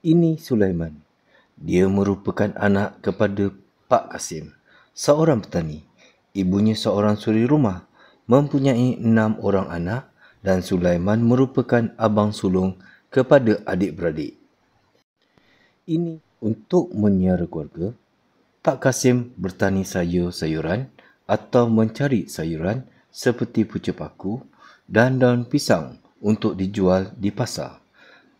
Ini Sulaiman. Dia merupakan anak kepada Pak Kasim, seorang petani. Ibunya seorang suri rumah, mempunyai 6 orang anak, dan Sulaiman merupakan abang sulung kepada adik-beradik. Ini untuk menyiara keluarga, Pak Kasim bertani sayur-sayuran atau mencari sayuran seperti pucuk paku dan daun pisang untuk dijual di pasar.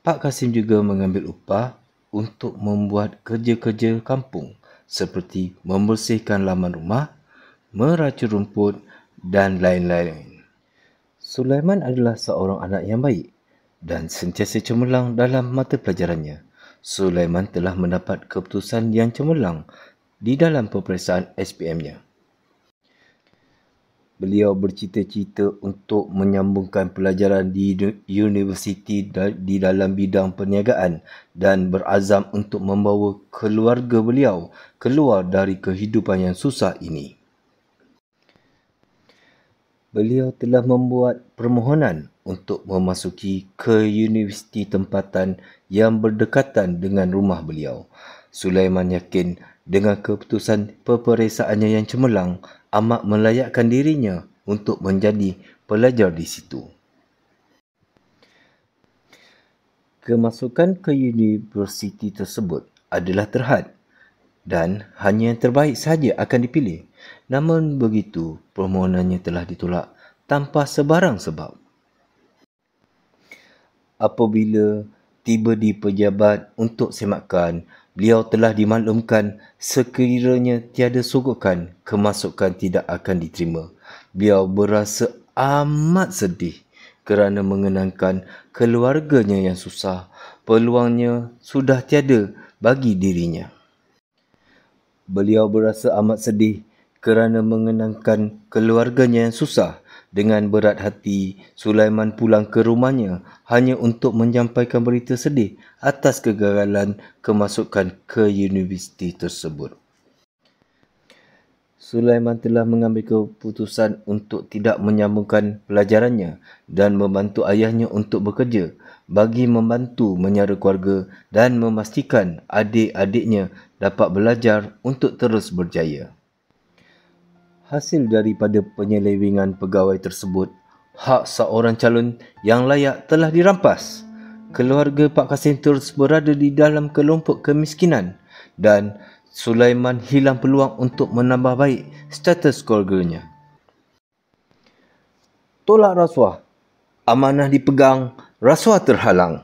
Pak Kasim juga mengambil upah untuk membuat kerja-kerja kampung seperti membersihkan laman rumah, meracun rumput dan lain-lain. Sulaiman adalah seorang anak yang baik dan sentiasa cemerlang dalam mata pelajarannya. Sulaiman telah mendapat keputusan yang cemerlang di dalam peperiksaan SPM-nya. Beliau bercita-cita untuk menyambungkan pelajaran di universiti di dalam bidang perniagaan dan berazam untuk membawa keluarga beliau keluar dari kehidupan yang susah ini. Beliau telah membuat permohonan untuk memasuki ke universiti tempatan yang berdekatan dengan rumah beliau. Sulaiman yakin dengan keputusan peperiksaannya yang cemerlang amat melayakkan dirinya untuk menjadi pelajar di situ. Kemasukan ke universiti tersebut adalah terhad dan hanya yang terbaik sahaja akan dipilih. Namun begitu, permohonannya telah ditolak tanpa sebarang sebab. Apabila tiba di pejabat untuk semakan, beliau telah dimaklumkan sekiranya tiada sogokan, kemasukan tidak akan diterima. Beliau berasa amat sedih kerana mengenangkan keluarganya yang susah. Peluangnya sudah tiada bagi dirinya. Beliau berasa amat sedih kerana mengenangkan keluarganya yang susah. Dengan berat hati, Sulaiman pulang ke rumahnya hanya untuk menyampaikan berita sedih atas kegagalan kemasukan ke universiti tersebut. Sulaiman telah mengambil keputusan untuk tidak menyambungkan pelajarannya dan membantu ayahnya untuk bekerja bagi membantu menyiara keluarga dan memastikan adik-adiknya dapat belajar untuk terus berjaya. Hasil daripada penyelewengan pegawai tersebut, hak seorang calon yang layak telah dirampas. Keluarga Pak Kasim terus berada di dalam kelompok kemiskinan dan Sulaiman hilang peluang untuk menambah baik status keluarganya. Tolak rasuah. Amanah dipegang, rasuah terhalang.